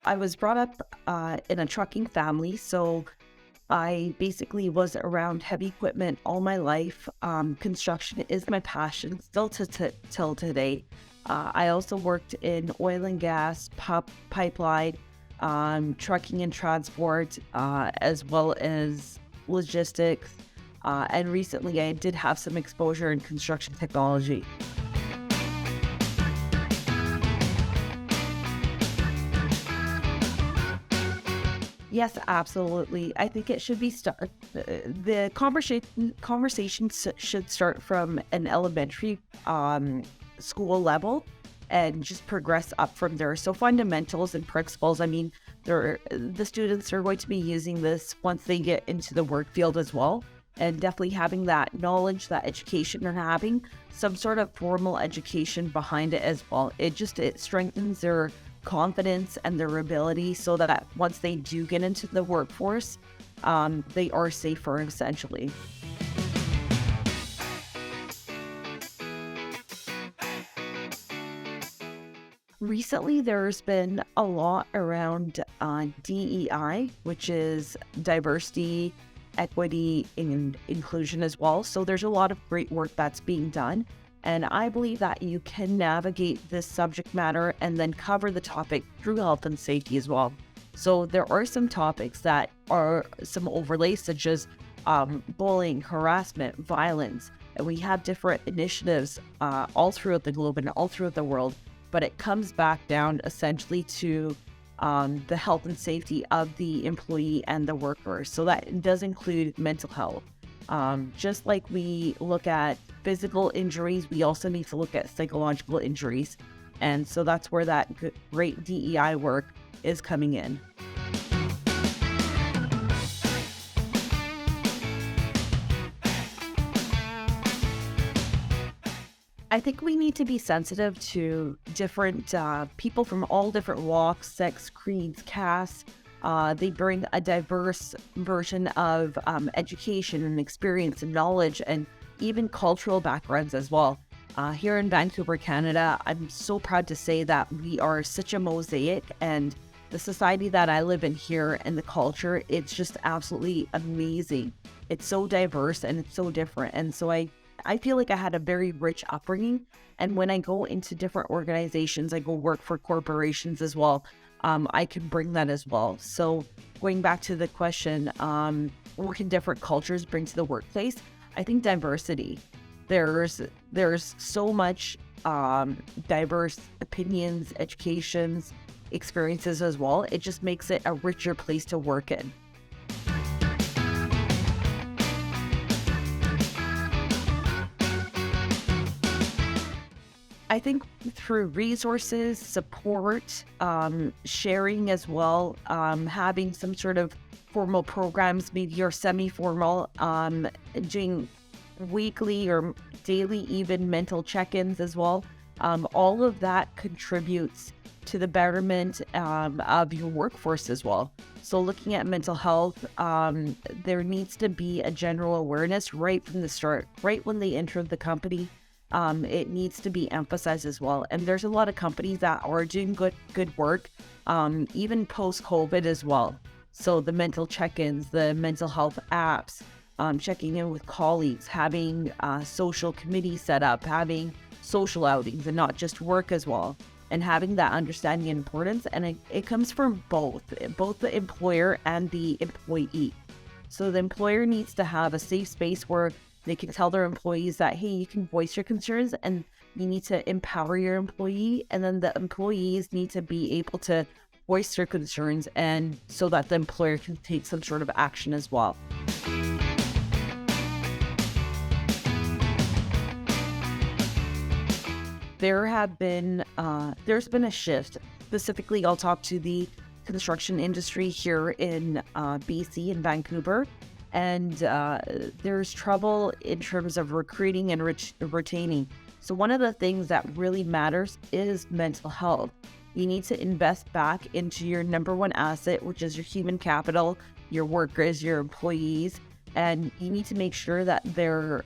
I was brought up in a trucking family, so I basically was around heavy equipment all my life. Construction is my passion still till today. I also worked in oil and gas, pipeline, trucking and transport, as well as logistics. And recently, I did have some exposure in construction technology. Yes, absolutely. I think it should be the conversation should start from an elementary school level and just progress up from there. So fundamentals and principles. I mean, the students are going to be using this once they get into the work field as well. And definitely having that knowledge, that education, and having some sort of formal education behind it as well. It strengthens their confidence and their ability so that once they do get into the workforce, they are safer essentially. Recently, there's been a lot around DEI, which is diversity, equity, and inclusion as well. So there's a lot of great work that's being done. And I believe that you can navigate this subject matter and then cover the topic through health and safety as well. So there are some topics that are some overlays, such as bullying, harassment, violence. And we have different initiatives all throughout the globe and all throughout the world. But it comes back down essentially to the health and safety of the employee and the worker. So that does include mental health. Just like we look at physical injuries, we also need to look at psychological injuries. And so that's where that great DEI work is coming in. I think we need to be sensitive to different people from all different walks, sex, creeds, castes. They bring a diverse version of education and experience and knowledge and even cultural backgrounds as well. Here in Vancouver, Canada, I'm so proud to say that we are such a mosaic, and the society that I live in here and the culture, it's just absolutely amazing. It's so diverse and it's so different. And so I feel like I had a very rich upbringing. And when I go into different organizations, I go work for corporations as well. I can bring that as well. So going back to the question, what can different cultures bring to the workplace? I think diversity. There's so much diverse opinions, educations, experiences as well. It just makes it a richer place to work in. I think through resources, support, sharing as well, having some sort of formal programs, maybe or semi-formal, doing weekly or daily even mental check-ins as well. All of that contributes to the betterment of your workforce as well. So looking at mental health, there needs to be a general awareness right from the start, right when they enter the company. It needs to be emphasized as well. And there's a lot of companies that are doing good work, even post-COVID as well. So the mental check-ins, the mental health apps, checking in with colleagues, having social committees set up, having social outings and not just work as well, and having that understanding and importance. And it comes from both the employer and the employee. So the employer needs to have a safe space where they can tell their employees that, hey, you can voice your concerns and you need to empower your employee. And then the employees need to be able to voice their concerns, and so that the employer can take some sort of action as well. There's been a shift. Specifically, I'll talk to the construction industry here in BC, in Vancouver. And there's trouble in terms of recruiting and retaining. So one of the things that really matters is mental health. You need to invest back into your number one asset, which is your human capital, your workers, your employees, and you need to make sure that they're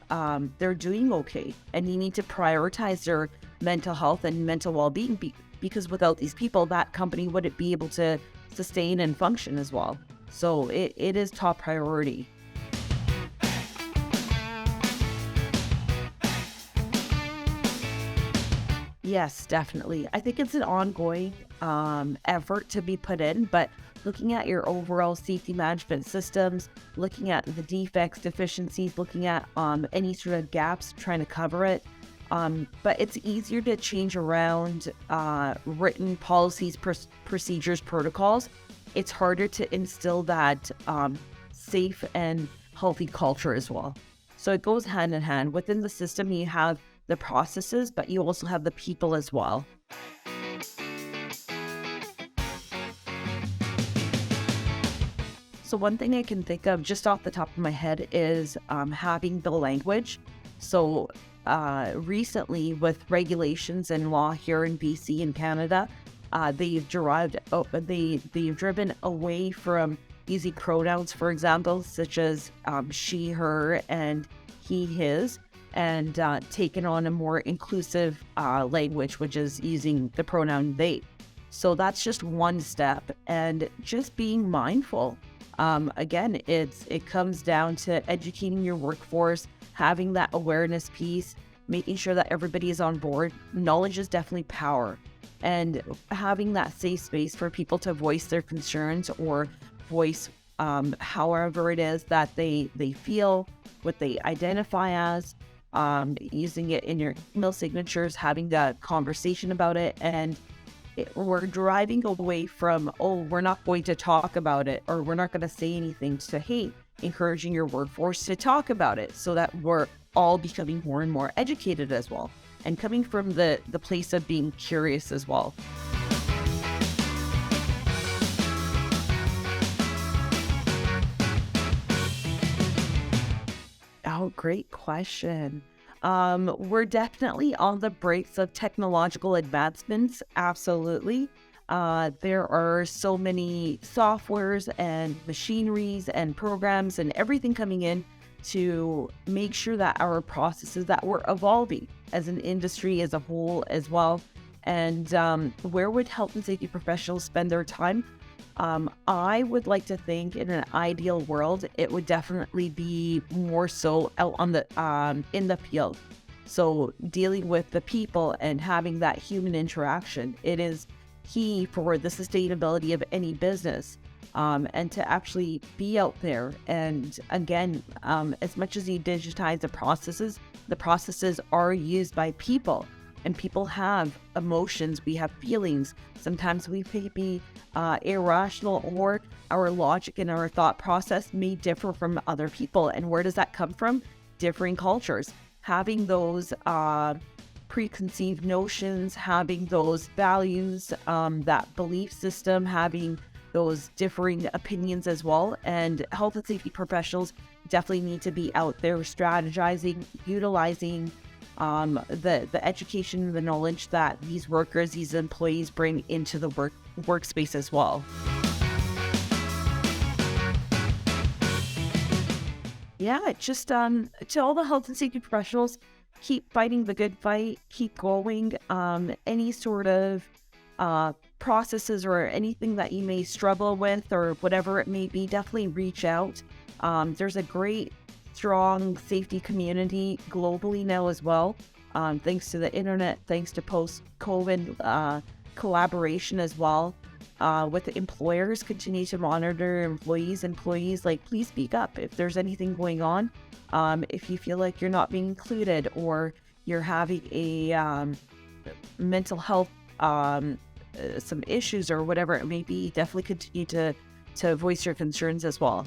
doing okay. And you need to prioritize their mental health and mental well-being because without these people, that company wouldn't be able to sustain and function as well. So it is top priority. Yes, definitely. I think it's an ongoing effort to be put in, but looking at your overall safety management systems, looking at the defects, deficiencies, looking at any sort of gaps, trying to cover it. But it's easier to change around written policies, procedures, protocols. It's harder to instill that safe and healthy culture as well. So it goes hand in hand. Within the system, you have the processes, but you also have the people as well. So one thing I can think of just off the top of my head is having the language. So recently with regulations and law here in BC and Canada, they've driven away from using pronouns, for example, such as she, her, and he, his, and taken on a more inclusive language, which is using the pronoun they. So that's just one step, and just being mindful. Again, it comes down to educating your workforce, having that awareness piece, making sure that everybody is on board. Knowledge is definitely power, and having that safe space for people to voice their concerns or voice however it is that they feel, what they identify as, using it in your email signatures, having that conversation about it. And we're driving away from, oh, we're not going to talk about it, or we're not going to say anything, to, hey, encouraging your workforce to talk about it, so that we're all becoming more and more educated as well, and coming from the place of being curious as well. Oh, great question. We're definitely on the brakes of technological advancements. Absolutely. There are so many softwares and machineries and programs and everything coming in to make sure that our processes, that we're evolving as an industry as a whole as well. And where would health and safety professionals spend their time? I would like to think, in an ideal world, it would definitely be more so out on the in the field. So dealing with the people and having that human interaction, it is key for the sustainability of any business. And to actually be out there. And again, as much as you digitize the processes are used by people. And people have emotions, we have feelings. Sometimes we may be irrational, or our logic and our thought process may differ from other people. And where does that come from? Differing cultures. Having those preconceived notions, having those values, that belief system, having those differing opinions as well. And health and safety professionals definitely need to be out there strategizing, utilizing the education and the knowledge that these workers, these employees bring into the workspace as well. Yeah, just to all the health and safety professionals, keep fighting the good fight, keep going. Any sort of processes or anything that you may struggle with, or whatever it may be, definitely reach out. There's a great strong safety community globally now as well, thanks to the internet, thanks to post-COVID collaboration as well. With employers, continue to monitor employees, like, please speak up if there's anything going on. If you feel like you're not being included, or you're having a mental health some issues or whatever it may be, definitely continue to voice your concerns as well.